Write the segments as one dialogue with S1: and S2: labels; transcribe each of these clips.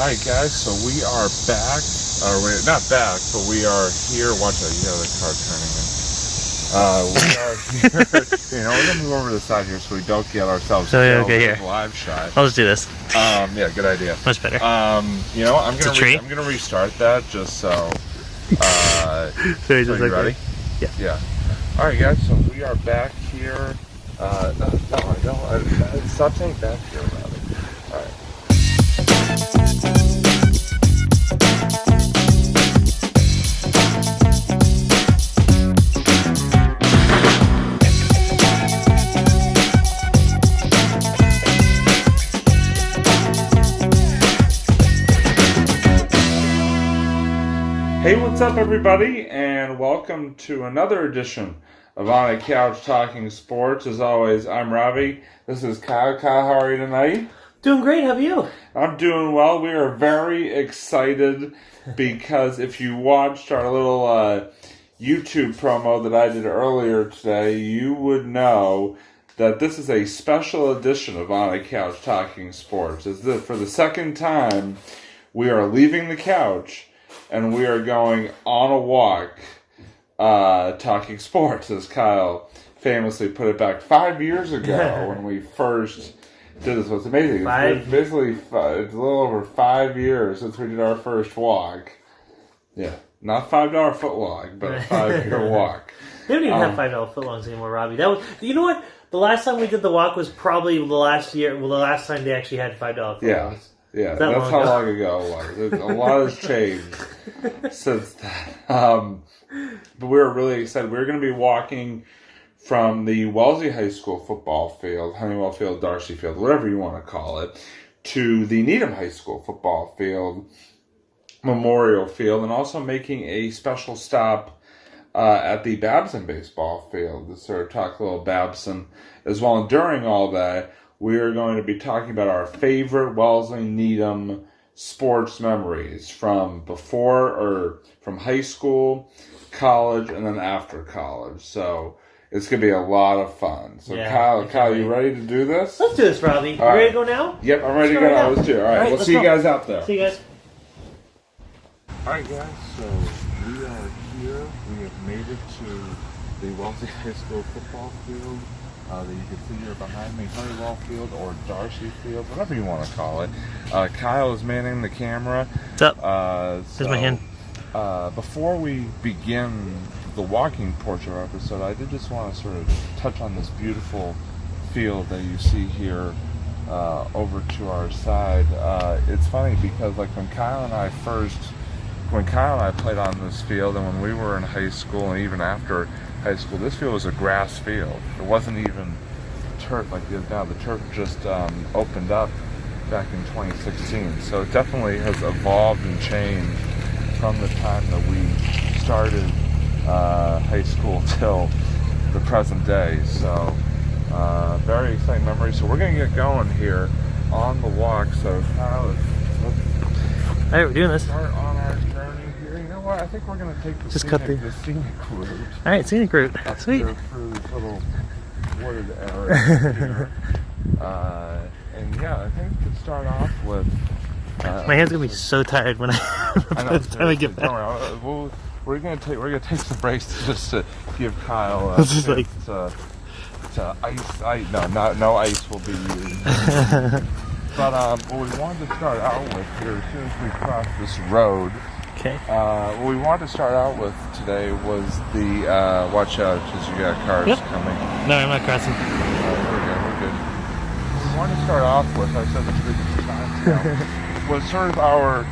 S1: Alright guys, so we are back, we're not back, but we are here. Watch out, you have the car turning in. We are here, we're going to move over to the side here so we don't get ourselves killed with a live shot.
S2: I'll just do this.
S1: Yeah, good idea.
S2: Much better.
S1: I'm going to restart that just so, so you ready?
S2: Yeah.
S1: Yeah. Alright guys, so we are back here, stop saying back here, Robbie. Alright. Hey, what's up everybody, and welcome to another edition of On a Couch Talking Sports. As always, I'm Robbie. This is Kyle. Kyle, how are you tonight?
S2: Doing great, how are you?
S1: I'm doing well. We are very excited because if you watched our little YouTube promo that I did earlier today, you would know that this is a special edition of On a Couch Talking Sports. For the second time, we are leaving the couch and we are going on a walk talking sports, as Kyle famously put it back 5 years ago when we first did this. What's amazing, it's basically it's a little over 5 years since we did our first walk. Yeah, not $5 foot walk, but a 5-year walk.
S2: They don't even have $5 foot longs anymore, Robbie. That was, you know what? The last time we did the walk was probably the last year. Well, the last time they actually had $5 foot longs.
S1: Yeah, that's how long ago it was. A lot has changed since then. But we were really excited. We're going to be walking from the Wellesley High School football field, Honeywell Field, Darcy Field, whatever you want to call it, to the Needham High School football field, Memorial Field, and also making a special stop at the Babson baseball field to sort of talk a little Babson as well. And during all that, we are going to be talking about our favorite Wellesley Needham sports memories from from high school, college, and then after college. So it's going to be a lot of fun. So yeah, Kyle, you ready to do this?
S2: Let's do this, Robbie. You ready to go now?
S1: Yep, I'm ready to go now. Let's do it. All right, we'll see you guys out there.
S2: See you guys.
S1: All right, guys, so we are here. We have made it to the Wellesley High School football field. That you can see here behind me, Honeywell Field or Darcy Field, whatever you want to call it. Kyle is manning the camera.
S2: What's up? Here's my hand.
S1: Before we begin the walking portion of our episode, I did just want to sort of touch on this beautiful field that you see here over to our side. It's funny because when Kyle and I played on this field, and when we were in high school and even after high school, this field was a grass field. It wasn't even turf like it is now. The turf just opened up back in 2016. So it definitely has evolved and changed from the time that we started high school till the present day. So very exciting memories. So we're going to get going here on the walk. So Kyle,
S2: all right, we're doing this.
S1: Start on our journey here. You know what? I think we're going to take the scenic route.
S2: All right, scenic route. Sweet.
S1: Through this little wooded area here. And yeah, I think we could start off with...
S2: my hand's going to be so tired when by the time I get back.
S1: Don't worry. We're gonna take some breaks just to give Kyle to ice. No ice will be used. But what we wanted to start out with here, as soon as we cross this road, what we wanted to start out with today was the watch out because you got cars coming.
S2: No, I'm not crossing.
S1: We're good. What we wanted to start off with, I said this big time now, was sort of our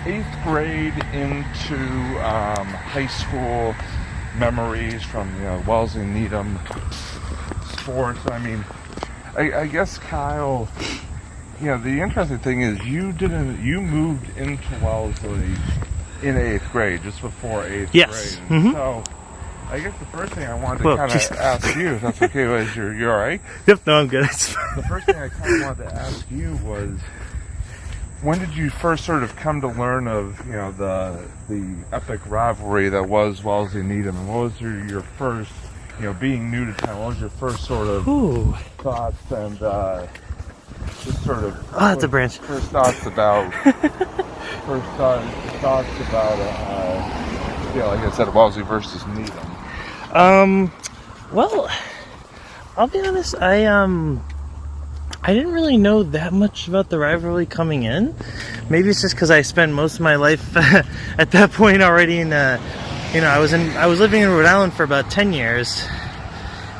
S1: 8th grade into high school memories from Wellesley Needham sports. I mean, I guess Kyle. The interesting thing is you moved into Wellesley in 8th grade, just before 8th grade.
S2: Mm-hmm.
S1: So I guess the first thing I wanted to kind of ask you, if that's okay, was you're all right?
S2: Yep, no, I'm good.
S1: The first thing I kind of wanted to ask you was, when did you first sort of come to learn of the epic rivalry that was Wellesley Needham, and what was your first, being new to town, what was your first sort of thoughts and just sort of.
S2: Oh, that's a branch.
S1: First thoughts about. Like I said, Wellesley versus Needham.
S2: Well, I'll be honest. I didn't really know that much about the rivalry coming in. Maybe it's just because I spent most of my life at that point already in. I was living in Rhode Island for about 10 years,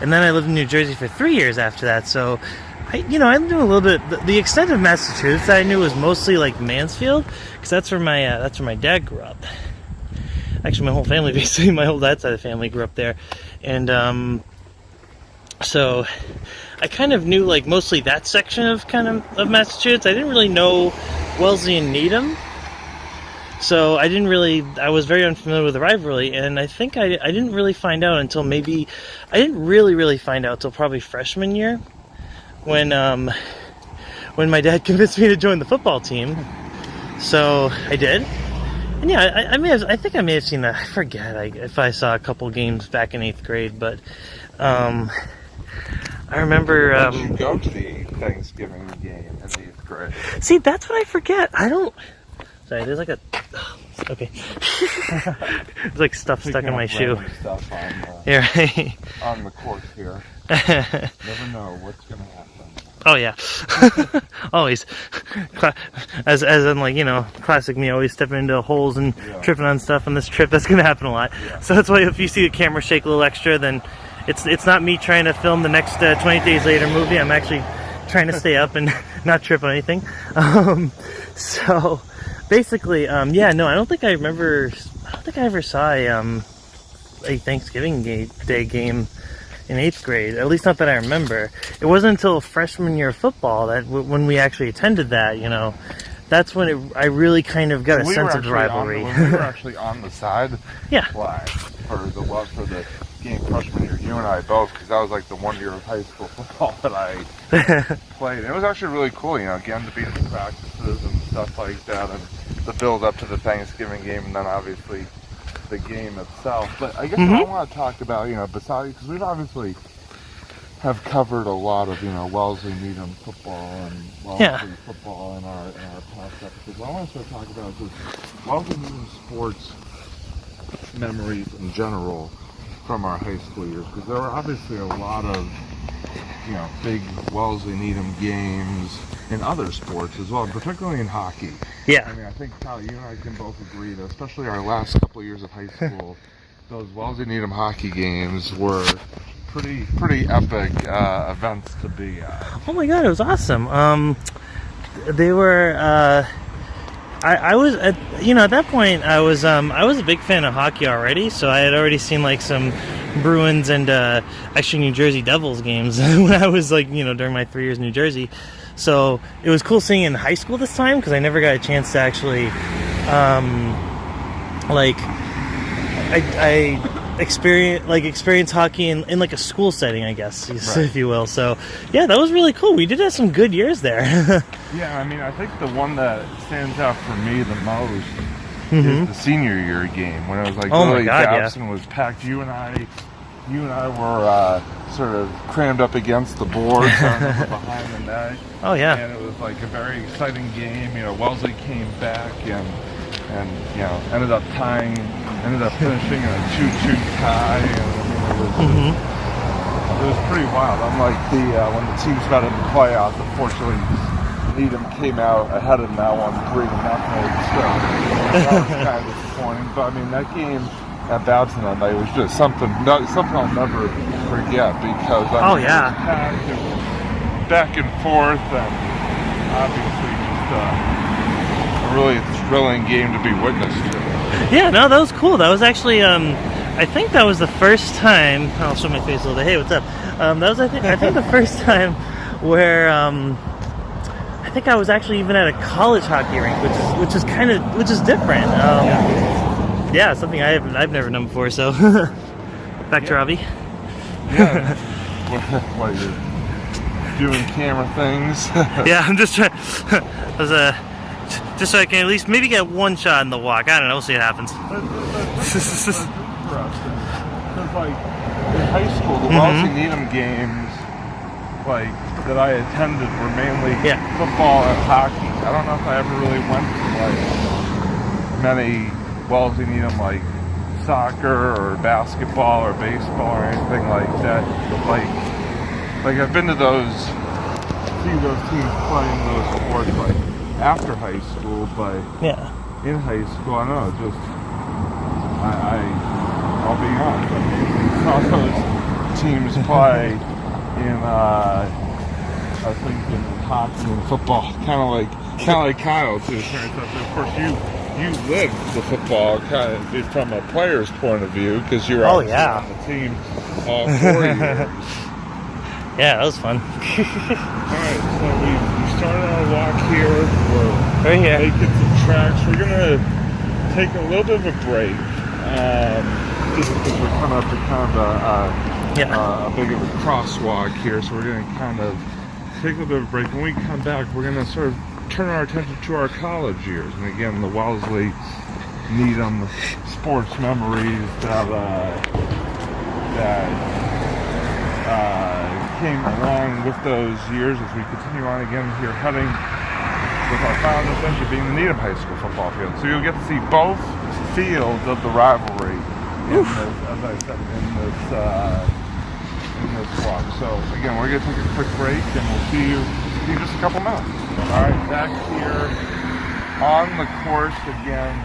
S2: and then I lived in New Jersey for 3 years after that. So, I knew a little bit. The extent of Massachusetts I knew was mostly like Mansfield, because that's where my dad grew up. Actually, my whole family, basically, my whole dad's side of the family grew up there, and so I kind of knew like mostly that section of Massachusetts. I didn't really know Wellesley and Needham. So I was very unfamiliar with the rivalry, and I think I didn't really find out until I didn't really find out until probably freshman year, when my dad convinced me to join the football team. So I did, and yeah, I think I may have seen that. I forget if I saw a couple games back in 8th grade, but I remember.
S1: Did you go to the Thanksgiving game in 8th grade?
S2: See, that's what I forget. Sorry, there's like a... Okay. There's like stuff stuck in my shoe.
S1: Stuff
S2: Yeah, right.
S1: On the course here. Never know what's going to happen.
S2: Oh, yeah. Always. As in, like, classic me, always stepping into holes and tripping on stuff on this trip. That's going to happen a lot. Yeah. So that's why if you see the camera shake a little extra, then it's not me trying to film the next 20 Days Later movie. I'm actually trying to stay up and not trip on anything. So... Basically, I don't think I ever saw a Thanksgiving Day game in 8th grade. At least not that I remember. It wasn't until freshman year of football that when we actually attended that, that's when I really kind of got a sense of the rivalry.
S1: We were actually on the side flag for the game freshman year. You and I both, because that was like the 1 year of high school football that I played. And it was actually really cool, again, to be in the practices and stuff like that, and the build up to the Thanksgiving game, and then obviously the game itself. But I guess I want to talk about, besides, because we've obviously have covered a lot of, Wellesley Needham football and Wellesley football in our past episodes. What I want to start talking about is just Wellesley Needham sports memories in general from our high school years, because there were obviously a lot of big Wellesley Needham games in other sports as well, particularly in hockey.
S2: Yeah.
S1: I mean, I think, Kyle, you and I can both agree that especially our last couple of years of high school, those Wellesley Needham hockey games were pretty epic events to be at.
S2: Oh my god, it was awesome. They were I was at that point I was a big fan of hockey already, so I had already seen like some Bruins and actually New Jersey Devils games when I was during my 3 years in New Jersey. So it was cool seeing it in high school this time, because I never got a chance to actually I experience hockey in like a school setting, I guess, if you will. So yeah, that was really cool. We did have some good years there.
S1: Yeah, I mean, I think the one that stands out for me the most is the senior year game, when it was like Gabson was packed. You and I were sort of crammed up against the boards behind the net.
S2: Oh yeah.
S1: And it was like a very exciting game. Wellesley came back and ended up finishing in a 2-2 tie. And it was pretty wild. Unlike when the teams got in the playoffs, unfortunately Needham came out ahead in that one 3-0. So that was kind of disappointing. But I mean, that game at Babson that night was just something I'll never forget, because it was packed, it was back and forth, and obviously just a really thrilling game to be witness to.
S2: Yeah, no, that was cool. That was actually I think that was the first time. I'll show my face a little bit. Hey, what's up? That was I think the first time where I think I was actually even at a college hockey rink, which is different. Yeah, something I've never done before. So back to Robbie.
S1: Yeah. What are you doing? Camera things?
S2: Yeah, I'm just trying. Just so I can at least maybe get one shot in the walk. I don't know. We'll see what happens.
S1: That's interesting. Because like in high school, the Wellesley Needham games, like that I attended were mainly
S2: Yeah.
S1: football and hockey. I don't know if I ever really went to like many Wellesley Needham like soccer or basketball or baseball or anything like that. Like I've been to see those teams playing those sports like after high school, but
S2: Yeah.
S1: in high school, I don't know, just I'll be honest, I mainly saw those teams play in I think in hockey and football, kind of like Kyle too. Of course, you lived the football kind of from a player's point of view because you're on the team all 4 years.
S2: Yeah, that was fun.
S1: Alright, so we started our walk here. We're
S2: Right here.
S1: making some tracks. We're gonna take a little bit of a break. Just because we're coming up to kind of a big of a crosswalk here, so we're gonna kind of take a little bit of a break. When we come back, we're gonna sort of turn our attention to our college years, and again, the Wellesley Needham sports memories that came along with those years as we continue on again here, heading with our final destination being the Needham High School football field. So you'll get to see both fields of the rivalry in this, as I said, in this walk. So again, we're gonna take a quick break, and we'll see you in just a couple minutes. All right, back here on the course again.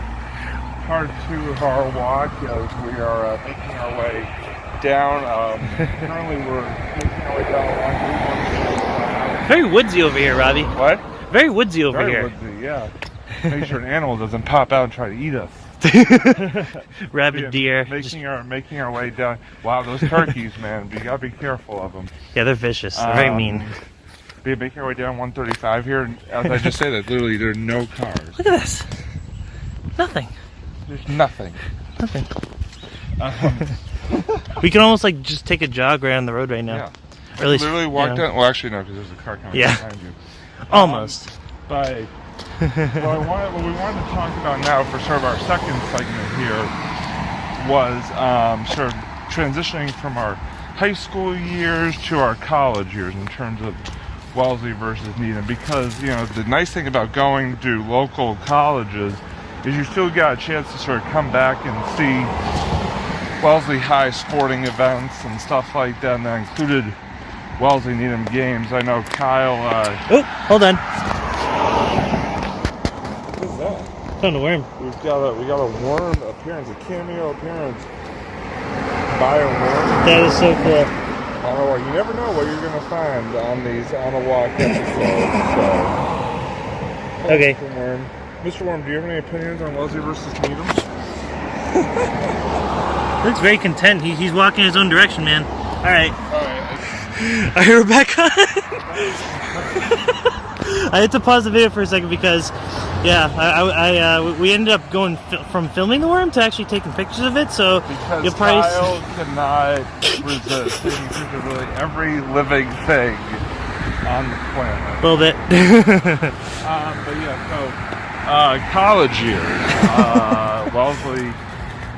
S1: Part 2 of our walk as we are making our way down. Currently, we're making our way down along Route 1.
S2: Very woodsy over here, Robbie.
S1: What?
S2: Very woodsy over
S1: Very
S2: here.
S1: woodsy, yeah. Make sure an animal doesn't pop out and try to eat us.
S2: Rabid deer.
S1: Making our way down. Wow, those turkeys, man! You gotta be careful of them.
S2: Yeah, they're vicious. They're very mean.
S1: We're making our way down 135 here, and as I just said, literally there are no cars.
S2: Look at this. Nothing.
S1: There's nothing.
S2: Nothing. We can almost like just take a jog right on the road right now.
S1: Yeah.
S2: Or at least,
S1: literally walk down. Well, actually, no, because there's a car coming behind you.
S2: Almost.
S1: But what we wanted to talk about now for sort of our second segment here was sort of transitioning from our high school years to our college years in terms of Wellesley versus Needham. Because, the nice thing about going to local colleges is you still got a chance to sort of come back and see Wellesley High sporting events and stuff like that, and that included Wellesley Needham games. I know Kyle.
S2: Oh, hold on.
S1: What is that?
S2: Found a worm.
S1: We got a worm appearance, a cameo appearance by a worm.
S2: That is so cool.
S1: I don't know. You never know what you're gonna find on these on a walk episodes. So.
S2: Okay.
S1: Mr. Worm, do you have any opinions on Wellesley versus Needham?
S2: Looks very content. He's walking his own direction, man. All right. All right, we're back on. I had to pause the video for a second because, we ended up going from filming the worm to actually taking pictures of it. So
S1: because
S2: you'll probably
S1: Kyle cannot resist taking pictures of really every living thing on the planet.
S2: A little bit.
S1: But yeah, so college years, Wellesley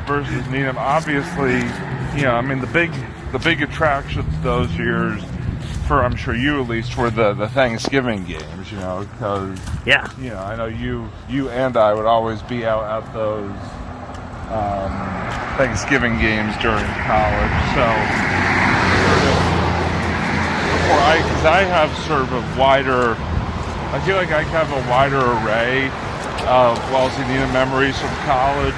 S1: versus Needham. Obviously, the big attractions those years, for I'm sure you at least, were the Thanksgiving games. Because I know you and I would always be out at those Thanksgiving games during college. So, because I have sort of a wider, I feel like I have a wider array of Wellesley Needham memories from college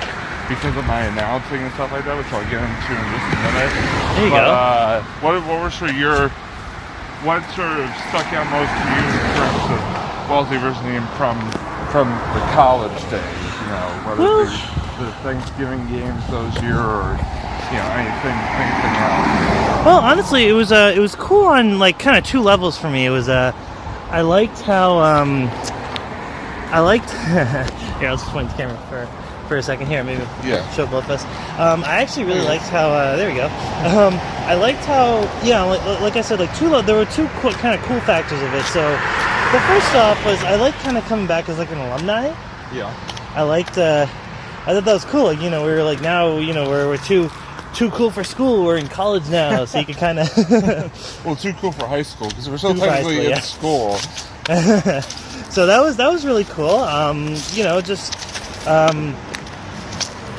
S1: because of my announcing and stuff like that, which I'll get into in just a minute.
S2: There you go.
S1: What were sort of what sort of stuck out most to you in terms of Wellesley versus Needham from the college days? Whether it be the Thanksgiving games those year or anything else.
S2: Well, honestly, it was cool on like kind of two levels for me. It was I liked how here, I'll just point the camera for a second here, maybe show both of us. I actually really liked how there we go. I liked how like I said, like there were two kind of cool factors of it. So the first off was I liked kind of coming back as like an alumni.
S1: Yeah.
S2: I thought that was cool. Like, we were like now we're two too cool for school. We're in college now, so you can kind of.
S1: Well, too cool for high school because we're still
S2: Too high
S1: technically
S2: school,
S1: in
S2: yeah.
S1: school.
S2: So that was really cool.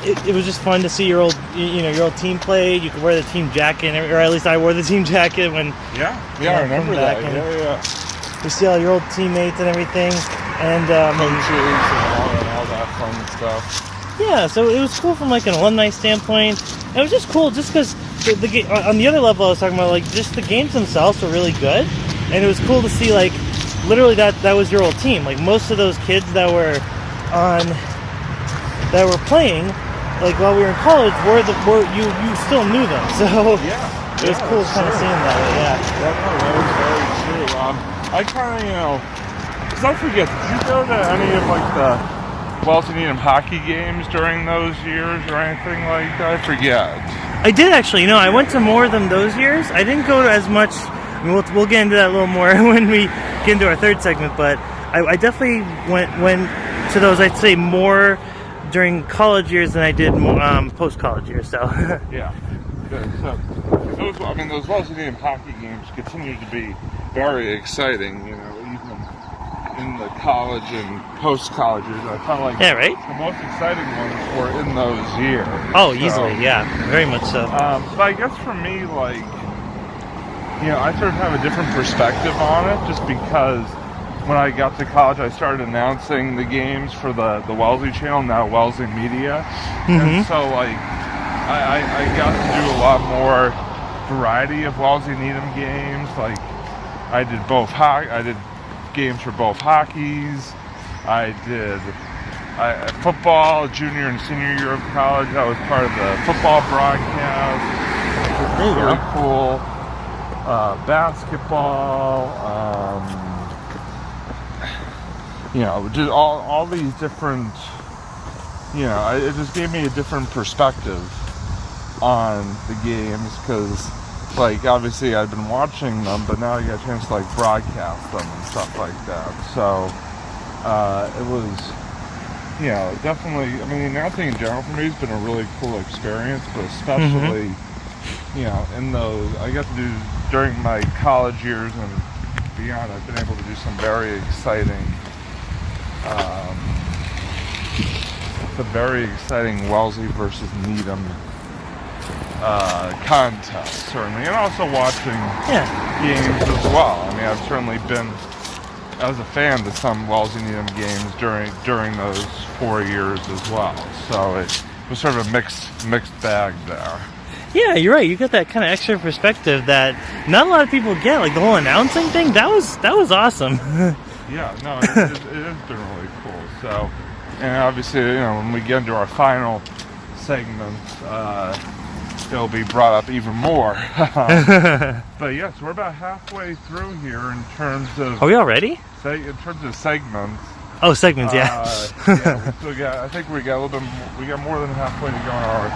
S2: It was just fun to see your old team play. You could wear the team jacket, or at least I wore the team jacket when.
S1: Yeah, I remember that. Yeah.
S2: You see all your old teammates and everything, and
S1: Coaches and all that fun stuff.
S2: Yeah, so it was cool from like an alumni standpoint. And it was just cool, just because on the other level I was talking about, like just the games themselves were really good, and it was cool to see like literally that was your old team. Like most of those kids that were playing, like while we were in college, you still knew them. So
S1: yeah,
S2: it was cool kind of seeing that way. Yeah,
S1: that was very true. I kind of because I forget. Did you go to any of like the Wellesley Needham hockey games during those years or anything like that? I forget.
S2: I did actually. I went to more than those years. I didn't go to as much. I mean, we'll get into that a little more when we get into our third segment. But I definitely went to those. I'd say more during college years than I did post-college years. So
S1: yeah. So those Wellesley Needham hockey games continue to be very exciting. Even in the college and post-college years, I found like the most exciting ones were in those years.
S2: Oh, easily, yeah, very much so.
S1: But I guess for me, like, I sort of have a different perspective on it, just because when I got to college, I started announcing the games for the Wellesley channel, now Wellesley Media, and so like I got to do a lot more variety of Wellesley Needham games. Like I did games for both hockeys. I did football, junior and senior year of college. I was part of the football broadcast, which was very cool. Basketball, just all these different, it just gave me a different perspective on the games because, like, obviously I've been watching them, but now I get a chance to, like, broadcast them and stuff like that. So, it was, definitely, I mean, the announcing in general for me has been a really cool experience, but especially, in those, I got to do, during my college years and beyond, I've been able to do some very exciting, Wellesley versus Needham contest, certainly, and also watching games as well. I mean, I've certainly been, I was a fan to some Wellesley Needham games during those 4 years as well. So it was sort of a mixed bag there.
S2: Yeah, you're right. You got that kind of extra perspective that not a lot of people get. Like the whole announcing thing, that was awesome.
S1: Yeah, no, it has been really cool. So, and obviously, when we get into our final segment, it'll be brought up even more. But yes, we're about halfway through here in terms of.
S2: Are we already?
S1: In terms of segments.
S2: Oh, segments, yeah.
S1: Yeah, we still got. I think we got a little bit. We got more than halfway to go on our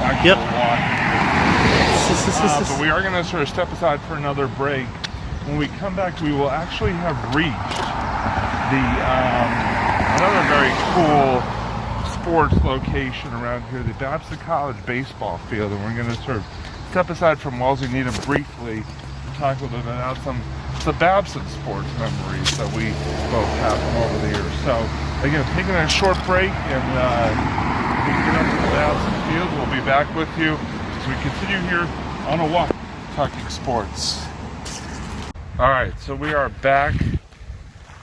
S1: actual walk. But we are going to sort of step aside for another break. When we come back, we will actually have reached another very cool sports location around here, the Babson College baseball field, and we're going to sort of step aside from Wellesley Needham briefly and talk a little bit about some Babson sports memories that we both have from over the years. So again, taking a short break, and we get up to the Babson field. We'll be back with you as we continue here on a walk, talking sports. All right, so we are back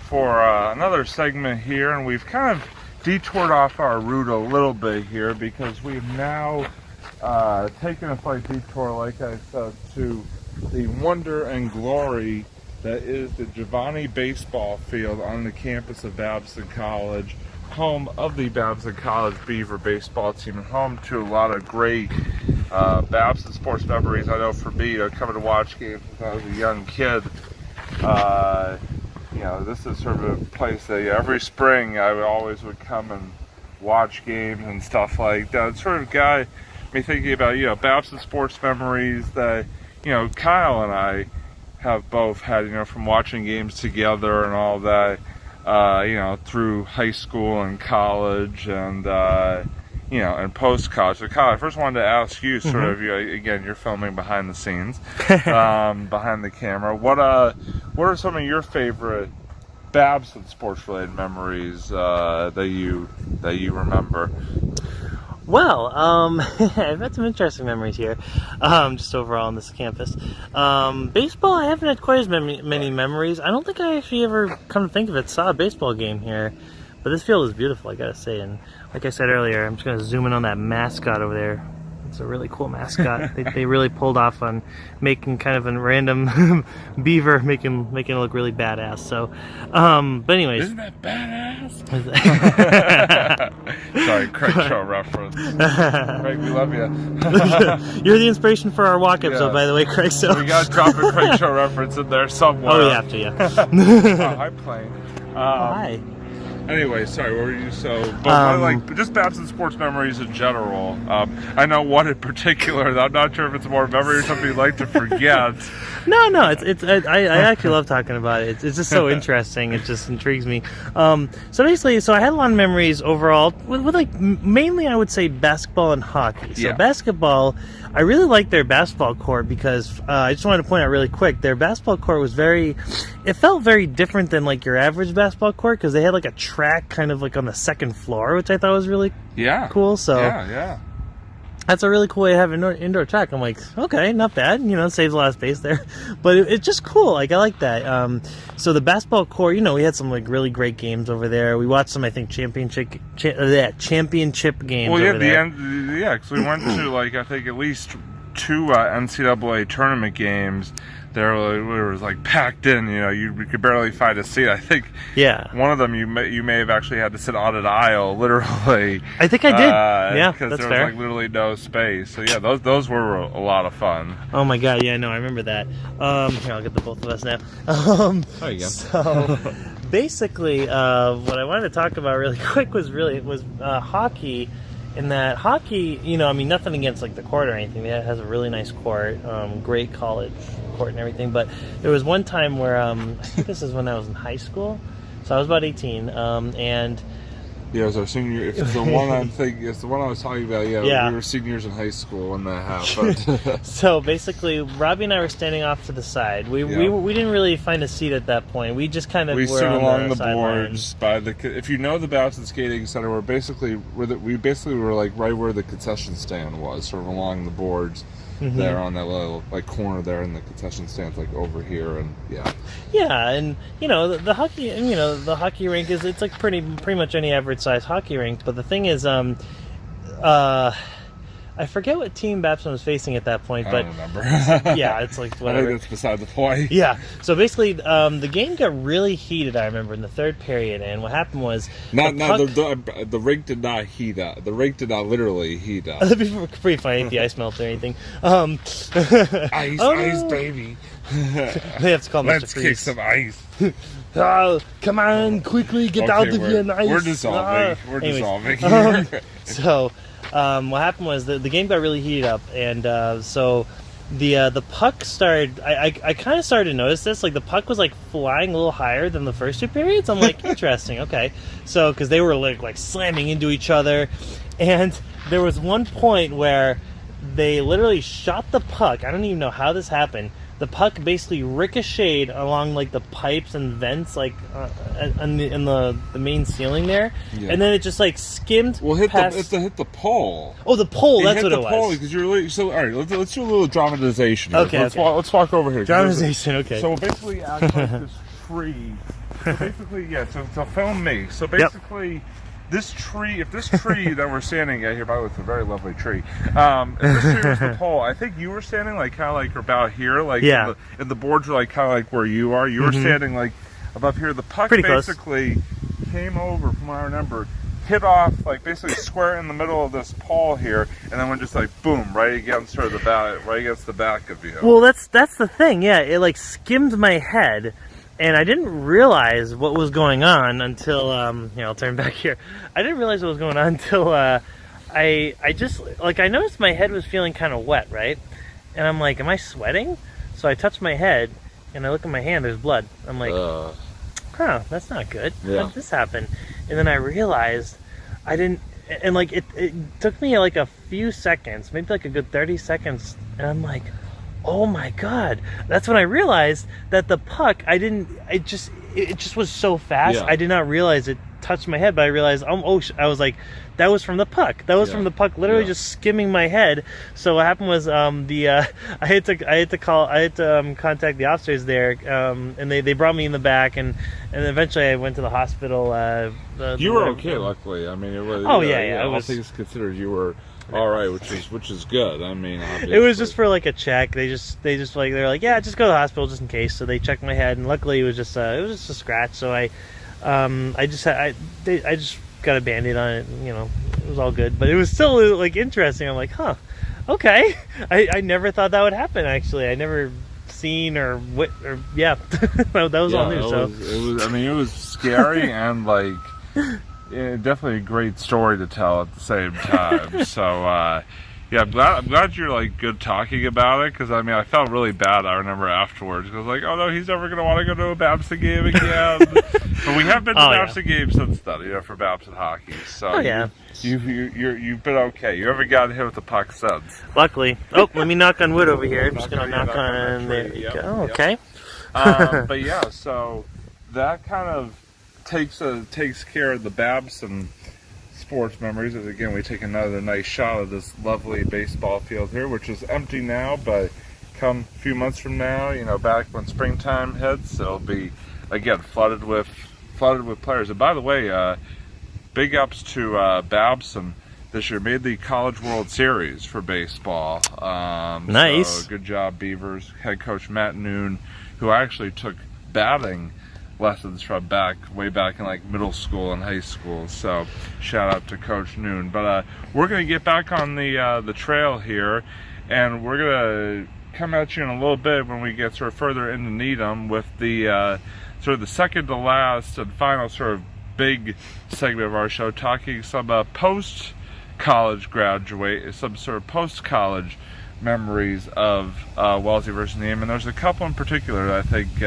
S1: for another segment here, and we've kind of detoured off our route a little bit here because we've now taken a slight detour, like I said, to the wonder and glory that is the Giovanni baseball field on the campus of Babson College, home of the Babson College Beaver baseball team, and home to a lot of great Babson sports memories. I know for me, coming to watch games since I was a young kid, this is sort of a place that every spring I would come and watch games and stuff like that. It's sort of got me thinking about, Babson sports memories that, Kyle and I have both had, from watching games together and all that, through high school and college, and, and post-college. So, Kyle, I first wanted to ask you, sort of, again, you're filming behind the scenes, behind the camera. What are some of your favorite Babson sports-related memories that you remember?
S2: Well, I've had some interesting memories here, just overall on this campus. Baseball, I haven't had quite as many memories. I don't think I actually ever, come to think of it, saw a baseball game here. But this field is beautiful, I gotta say. And like I said earlier, I'm just gonna zoom in on that mascot over there. It's a really cool mascot. they really pulled off on making kind of a random beaver, making it look really badass. So, but anyways,
S1: isn't that badass? Sorry, Craig Show reference. Craig, we love you.
S2: You're the inspiration for our walk episode, by the way, Craig. So
S1: we gotta drop a Craig Show reference in there somewhere.
S2: Oh, we have to, yeah.
S1: Oh, hi, Plane.
S2: Hi.
S1: Anyway, sorry, what were you but just Babson sports memories in general. I know one in particular that I'm not sure if it's more memory or something you'd like to forget.
S2: No, I actually love talking about it. It's just so interesting. It just intrigues me. So basically, I had a lot of memories overall with like mainly I would say basketball and hockey. So basketball, I really liked their basketball court because I just wanted to point out really quick, their basketball court was it felt very different than like your average basketball court because they had like a track kind of like on the second floor, which I thought was really cool. So that's a really cool way to have an indoor track. I'm like, okay, not bad. It saves a lot of space there. But it's just cool. Like, I like that. So the basketball court, we had some like really great games over there. We watched some, I think, championship games.
S1: Well,
S2: over there.
S1: Because we went to like I think at least 2 NCAA tournament games. There was like packed in. You could barely find a seat. I think.
S2: Yeah.
S1: One of them you may have actually had to sit on an aisle, literally.
S2: I think I did. Yeah,
S1: because
S2: that's
S1: there
S2: fair.
S1: was like literally no space. So yeah, those were a lot of fun.
S2: Oh my god, yeah, no, I remember that. Here, I'll get the both of us now.
S1: There you go.
S2: So basically, what I wanted to talk about really quick was hockey. In that hockey, nothing against like the court or anything. It has a really nice court, great college court and everything. But there was one time where I think this is when I was in high school, so I was about 18, and
S1: yeah, it was our senior. If it's the one I'm thinking, it's the one I was talking about. Yeah, we were seniors in high school when that happened.
S2: So basically, Robbie and I were standing off to the side. We didn't really find a seat at that point. We just kind of were
S1: stood
S2: on
S1: along
S2: the
S1: boards by the. If you know the Babson Skating Center, we basically were like right where the concession stand was, sort of along the boards. There on that little like corner there, in the concession stands like over here, and
S2: and the hockey, the hockey rink it's like pretty much any average size hockey rink. But the thing is, I forget what team Babson was facing at that point, but
S1: I don't remember.
S2: Yeah, it's like whatever.
S1: I think that's beside the point.
S2: Yeah. So basically, the game got really heated. I remember in the third period, and what happened was
S1: the rink did not heat up. The rink did not literally heat up.
S2: That'd be pretty funny if the ice melted or anything.
S1: Ice, baby.
S2: They have to call Mr.
S1: Let's
S2: Freeze.
S1: kick some ice.
S2: Oh, come on, quickly get out of here, nice.
S1: We're dissolving. We're dissolving.
S2: So, what happened was the game got really heated up, and so the puck started. I kind of started to notice this. Like the puck was like flying a little higher than the first 2 periods. I'm like, interesting, okay. So because they were like slamming into each other, and there was one point where they literally shot the puck. I don't even know how this happened. The puck basically ricocheted along like the pipes and vents, like in the main ceiling there, and then it just like skimmed.
S1: Well, hit the pole.
S2: Oh, the pole. That's what it was.
S1: Hit the pole because you're really so. All right, let's do a little dramatization. Here.
S2: Okay,
S1: let's walk over here.
S2: Dramatization. Okay.
S1: So basically, act like this tree. So basically, So film me. So basically. This tree, if this tree that we're standing at here, by the way, it's a very lovely tree. If this tree was the pole, I think you were standing like kind of like about here, like and the boards were like kind of like where you are. You were standing like above here. The puck basically came over, from what I remember, hit off like basically square in the middle of this pole here, and then went just like boom right against the back of you.
S2: Well, that's the thing. Yeah, it like skimmed my head. And I didn't realize what was going on until, I'll turn back here. I didn't realize what was going on until I just, like, I noticed my head was feeling kind of wet, right? And I'm like, am I sweating? So I touch my head, and I look at my hand, there's blood. I'm like, that's not good.
S1: Yeah.
S2: How did this happen? And then I realized and like it took me like a few seconds, maybe like a good 30 seconds, and I'm like, oh my god. That's when I realized that the puck, it just was so fast.
S1: Yeah.
S2: I did not realize it touched my head, but I realized, I was like, that was from the puck. That was from the puck literally just skimming my head. So what happened was I had to contact the officers there, and they brought me in the back, and eventually I went to the hospital.
S1: You were okay, luckily. I mean, it was.
S2: Oh yeah.
S1: All things considered, you were all right, which is good. I mean, obviously.
S2: It was just for like a check. They're like, yeah, just go to the hospital just in case. So they checked my head, and luckily it was just a scratch. So I just got a Band-Aid on it, and, it was all good. But it was still like interesting. I'm like, huh, okay. I never thought that would happen. Actually, I never seen that was all new.
S1: It was scary and like definitely a great story to tell at the same time. So I'm glad you're like good talking about it, because I felt really bad. I remember afterwards, because like, oh no, he's never gonna want to go to a Babson game again. But we have been to Babson games since then, for Babson hockey. So you've been okay. You haven't gotten hit with the puck since.
S2: Luckily. Oh, let me knock on wood over here. I'm just gonna knock on. There you go. Oh, okay.
S1: But yeah, so that kind of takes care of the Babson sports memories. As again, we take another nice shot of this lovely baseball field here, which is empty now, but come a few months from now, back when springtime hits, it'll be again flooded with players. And by the way, big ups to Babson this year, made the College World Series for baseball.
S2: Nice.
S1: So good job, Beavers. Head coach Matt Noon, who I actually took batting lessons from way back in like middle school and high school. So shout out to Coach Noon. But we're gonna get back on the trail here, and we're gonna come at you in a little bit when we get sort of further into Needham with the sort of the second to last and final sort of big segment of our show, talking some post-college memories of Wellesley versus Needham. And there's a couple in particular that I think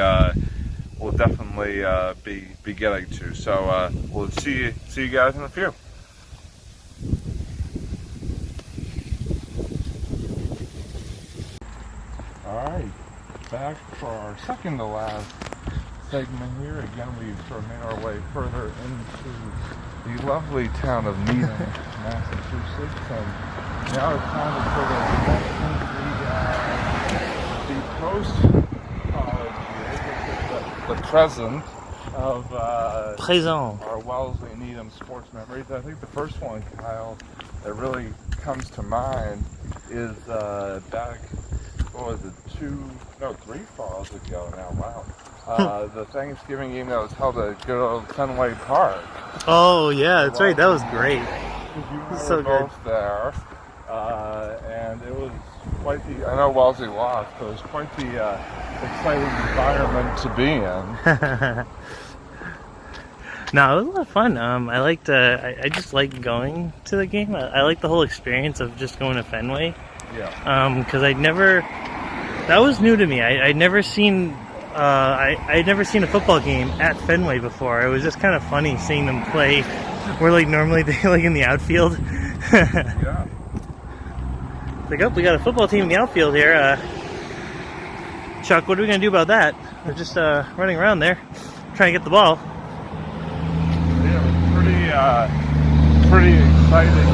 S1: we'll definitely be getting to. So we'll see you guys in a few. All right, back for our second to last segment here. Again, we've sort of made our way further into the lovely town of Needham, Massachusetts, and now it's time to sort of the post-college years, the present of our Wellesley and Needham sports memories. I think the first one, Kyle, that really comes to mind is back, what was it, 3 falls ago now, wow. The Thanksgiving game that was held at good old Fenway Park.
S2: Oh yeah, that's right, that was great.
S1: You were
S2: so
S1: both there, and it was quite the, I know Wellesley lost, but it was quite the exciting environment to be in.
S2: No, it was a lot of fun. I just liked going to the game. I like the whole experience of just going to Fenway.
S1: Yeah.
S2: Because that was new to me. I'd never seen a football game at Fenway before. It was just kind of funny seeing them play where like normally they like in the outfield.
S1: Yeah.
S2: Like, oh, we got a football team in the outfield here. Chuck, what are we gonna do about that? We're just running around there, trying to get the ball.
S1: Yeah, it was pretty exciting.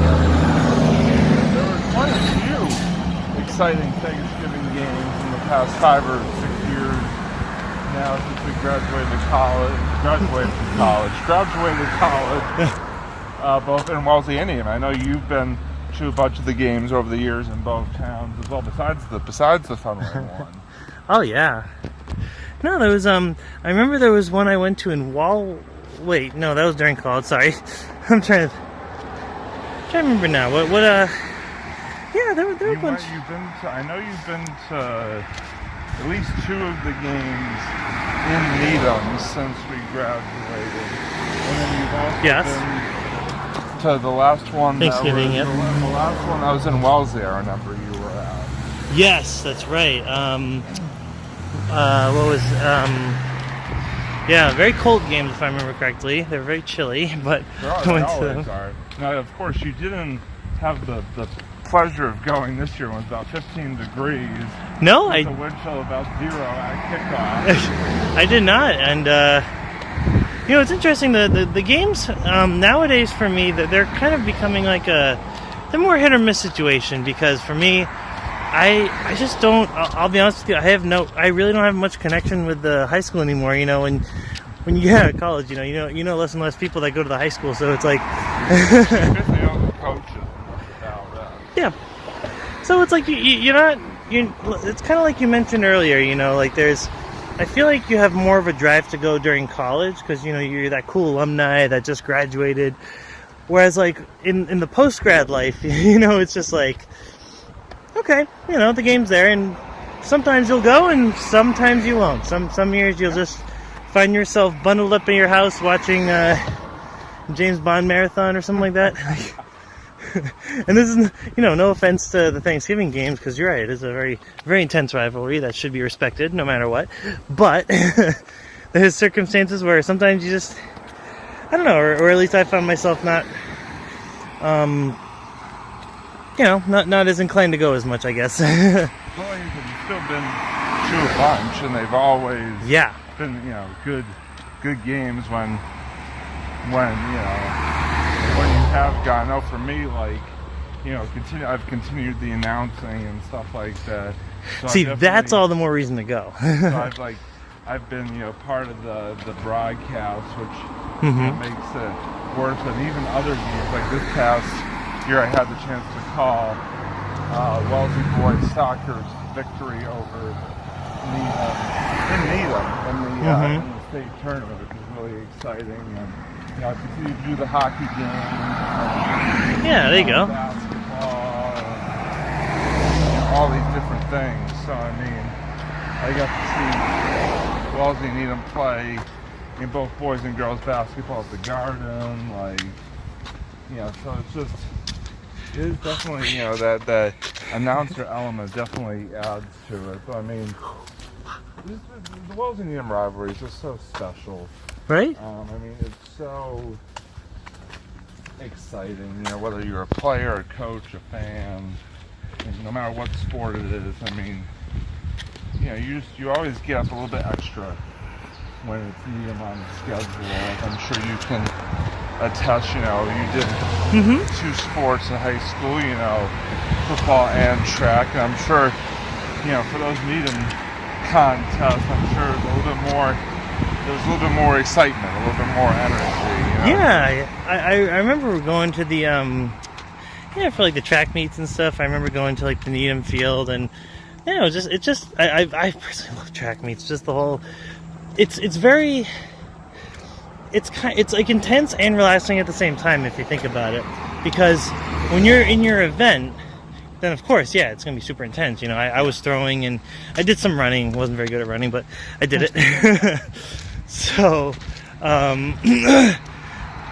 S1: There were quite a few exciting Thanksgiving games in the past 5 or 6 years now since we graduated college, both in Wellesley and Needham. I know you've been to a bunch of the games over the years in both towns as well, besides the Fenway one.
S2: Oh yeah. No, there was I remember there was one I went to in wait, no, that was during college. Sorry, I'm trying to remember now. Yeah, there were a bunch.
S1: I know you've been to at least 2 of the games in Needham since we graduated, and then you've also been to the last one.
S2: Thanksgiving,
S1: the last one that was in Wellesley. I remember you were at.
S2: Yes, that's right. What was Yeah, very cold games if I remember correctly. They're very chilly, but
S1: They
S2: I went to
S1: always
S2: them.
S1: are. Now, of course, you didn't have the pleasure of going this year when it was about 15 degrees.
S2: No,
S1: With a wind chill about 0 at kickoff.
S2: I did not, and you know, it's interesting. The games nowadays for me, that they're kind of becoming like they're more hit or miss situation, because for me, I just don't. I'll be honest with you. I really don't have much connection with the high school anymore. You know, and when you get out of college, you know less and less people that go to the high school. So it's like,
S1: Especially on the coaches about that.
S2: yeah. So it's like you're not. It's kind of like you mentioned earlier. You know, like I feel like you have more of a drive to go during college because you're that cool alumni that just graduated. Whereas like in the post grad life, it's just like, okay, the game's there, and sometimes you'll go and sometimes you won't. Some years you'll just find yourself bundled up in your house watching James Bond marathon or something like that. And this is, no offense to the Thanksgiving games, because you're right, it is a very, very intense rivalry that should be respected no matter what. But there's circumstances where sometimes you just, I don't know, or at least I found myself not as inclined to go as much, I guess.
S1: Well, you've still been to a bunch, and they've always been, good games when you have gone. No, for me, like, I've continued the announcing and stuff like that. So
S2: See, that's all the more reason to go.
S1: So I've been, part of the broadcast, which makes it worth it. Even other games, like this past year, I had the chance to call Wellesley boys soccer's victory over Needham in the state tournament, which is really exciting. And I continue to do the hockey games.
S2: Yeah, there you go.
S1: Basketball, and all these different things. So I got to see Wellesley and Needham play in both boys and girls basketball at the Garden. So it is definitely, that announcer element definitely adds to it. But the Wellesley and Needham rivalry is just so special.
S2: Right?
S1: It's so exciting, whether you're a player, a coach, a fan, no matter what sport it is. You always get up a little bit extra when it's Needham on the schedule. I'm sure you can attest, you did 2 sports in high school, football and track. And I'm sure, for those Needham contests, I'm sure there's a little bit more excitement, a little bit more energy.
S2: Yeah, I remember going to the for like the track meets and stuff. I remember going to like the Needham field, and I personally love track meets. Just the whole, it's like intense and relaxing at the same time if you think about it, because when you're in your event, then of course, it's gonna be super intense. I was throwing and I did some running. Wasn't very good at running, but I did it. So,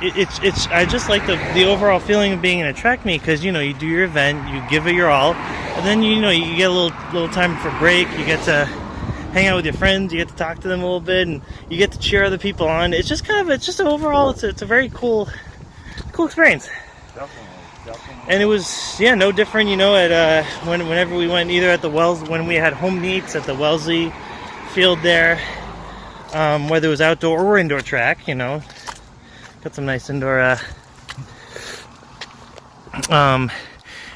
S2: it's I just like the overall feeling of being in a track meet, because you do your event, you give it your all, and then you get a little time for break. You get to hang out with your friends, you get to talk to them a little bit, and you get to cheer other people on. It's just overall it's a very cool experience.
S1: Definitely.
S2: And it was no different, at whenever we went, either at the when we had home meets at the Wellesley field there, whether it was outdoor or indoor track. Got some nice indoor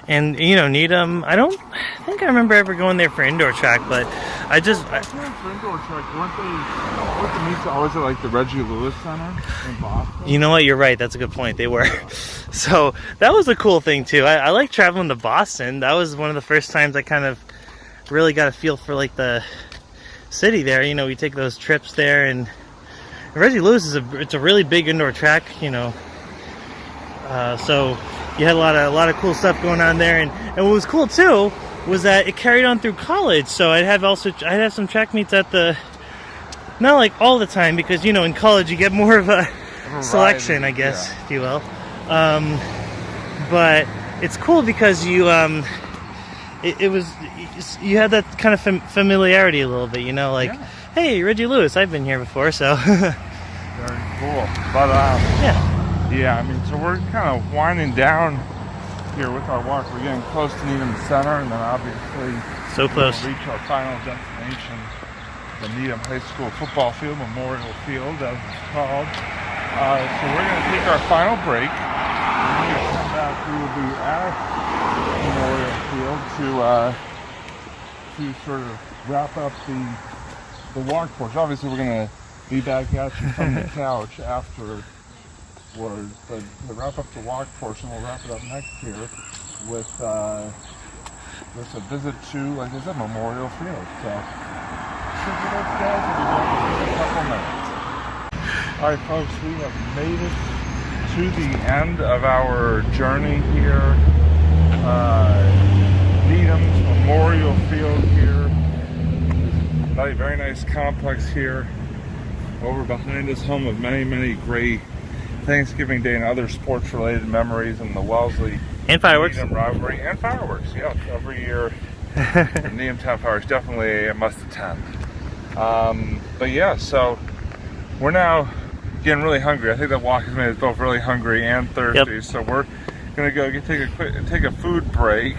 S2: and Needham, I don't think I remember ever going there for indoor track, but I went
S1: for indoor track. Weren't the meets always at like the Reggie Lewis Center in Boston?
S2: You know what? You're right. That's a good point. They were. So that was a cool thing too. I like traveling to Boston. That was one of the first times I kind of really got a feel for like the city there. We take those trips there, and Reggie Lewis it's a really big indoor track. So you had a lot of cool stuff going on there, and what was cool too was that it carried on through college. So I'd have some track meets at not like all the time, because in college you get more of a selection, I guess, if you will. But it's cool because you had that kind of familiarity a little bit, Hey, Reggie Lewis. I've been here before, so.
S1: Very cool. But yeah, I mean, so we're kind of winding down here with our walk. We're getting close to Needham Center, and then obviously
S2: So close.
S1: we'll reach our final destination, the Needham High School football field, Memorial Field, as it's called. So we're going to take our final break. When we come back, we will be at Memorial Field to sort of wrap up the walk portion. Obviously, we're going to be back at you from the couch afterwards. But to wrap up the walk portion, we'll wrap it up next year with a visit to, like I said, Memorial Field. So, see you guys will be back in a couple minutes. All right, folks, we have made it to the end of our journey here. Needham's Memorial Field here. A very nice complex here. Over behind us, home of many, many great Thanksgiving Day and other sports-related memories in the Wellesley
S2: And fireworks.
S1: Needham rivalry and fireworks. Yeah, every year the Needham Town Fireworks definitely a must-attend. But yeah, so we're now getting really hungry. I think that walk has made us both really hungry and thirsty. Yep. So we're gonna go take a food break,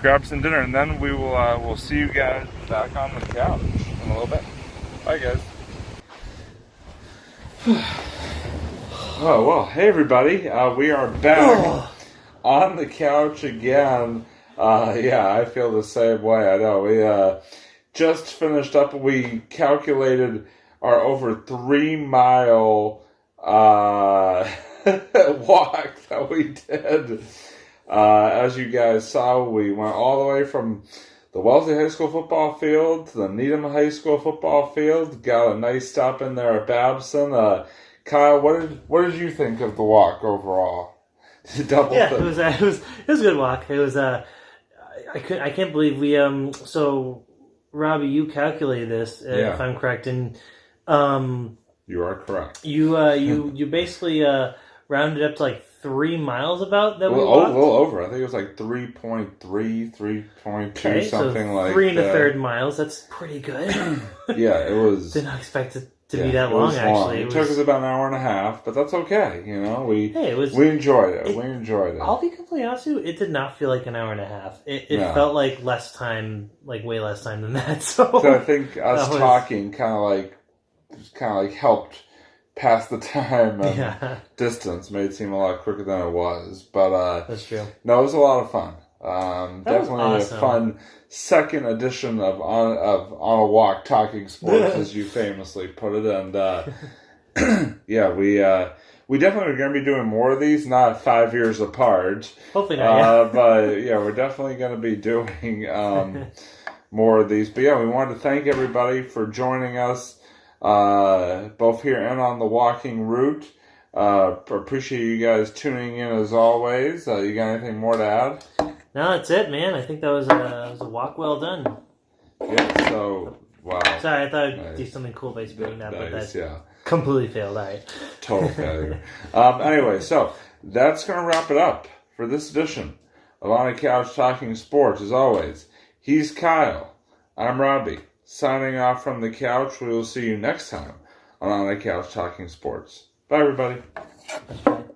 S1: grab some dinner, and then we will we'll see you guys back on the couch in a little bit. Bye, guys. Oh, well, hey everybody, we are back on the couch again. Yeah, I feel the same way, I know. We just finished up, we calculated our over 3 mile walk that we did. As you guys saw, we went all the way from the Wellesley High School football field to the Needham High School football field. Got a nice stop in there at Babson. Kyle, what did you think of the walk overall?
S2: It was a good walk. It was I can't believe we so Robbie, you calculated this if I'm correct, and
S1: you are correct.
S2: You basically rounded up to like 3 miles about that we
S1: A
S2: walked.
S1: little over. I think it was like 3.3, 3.2, something
S2: so
S1: like
S2: 3 1/3 miles. That's pretty good.
S1: Yeah, it was.
S2: Did not expect it to be that long. Actually,
S1: it took us about an hour and a half, but that's okay. You know, we enjoyed it. We enjoyed it.
S2: I'll be completely honest with you. It did not feel like an hour and a half. It felt like less time, like way less time than that. So
S1: I think us talking kind of like helped pass the time and distance. Made it seem a lot quicker than it was. But
S2: that's true.
S1: No, it was a lot of fun. Definitely
S2: awesome.
S1: A fun second edition of On a Walk Talking Sports, as you famously put it. And yeah, we definitely are going to be doing more of these, not 5 years apart.
S2: Hopefully not.
S1: But yeah, we're definitely going to be doing more of these. But yeah, we wanted to thank everybody for joining us, both here and on the walking route. Appreciate you guys tuning in as always. You got anything more to add?
S2: No, that's it, man. I think that was a walk well done.
S1: Yeah, so, wow.
S2: Sorry, I thought I'd do something cool by speaking that, but that completely failed. All right.
S1: Total failure. Anyway, so that's going to wrap it up for this edition of On a Couch Talking Sports. As always, he's Kyle. I'm Robbie. Signing off from the couch. We will see you next time on a Couch Talking Sports. Bye, everybody.
S2: That's right.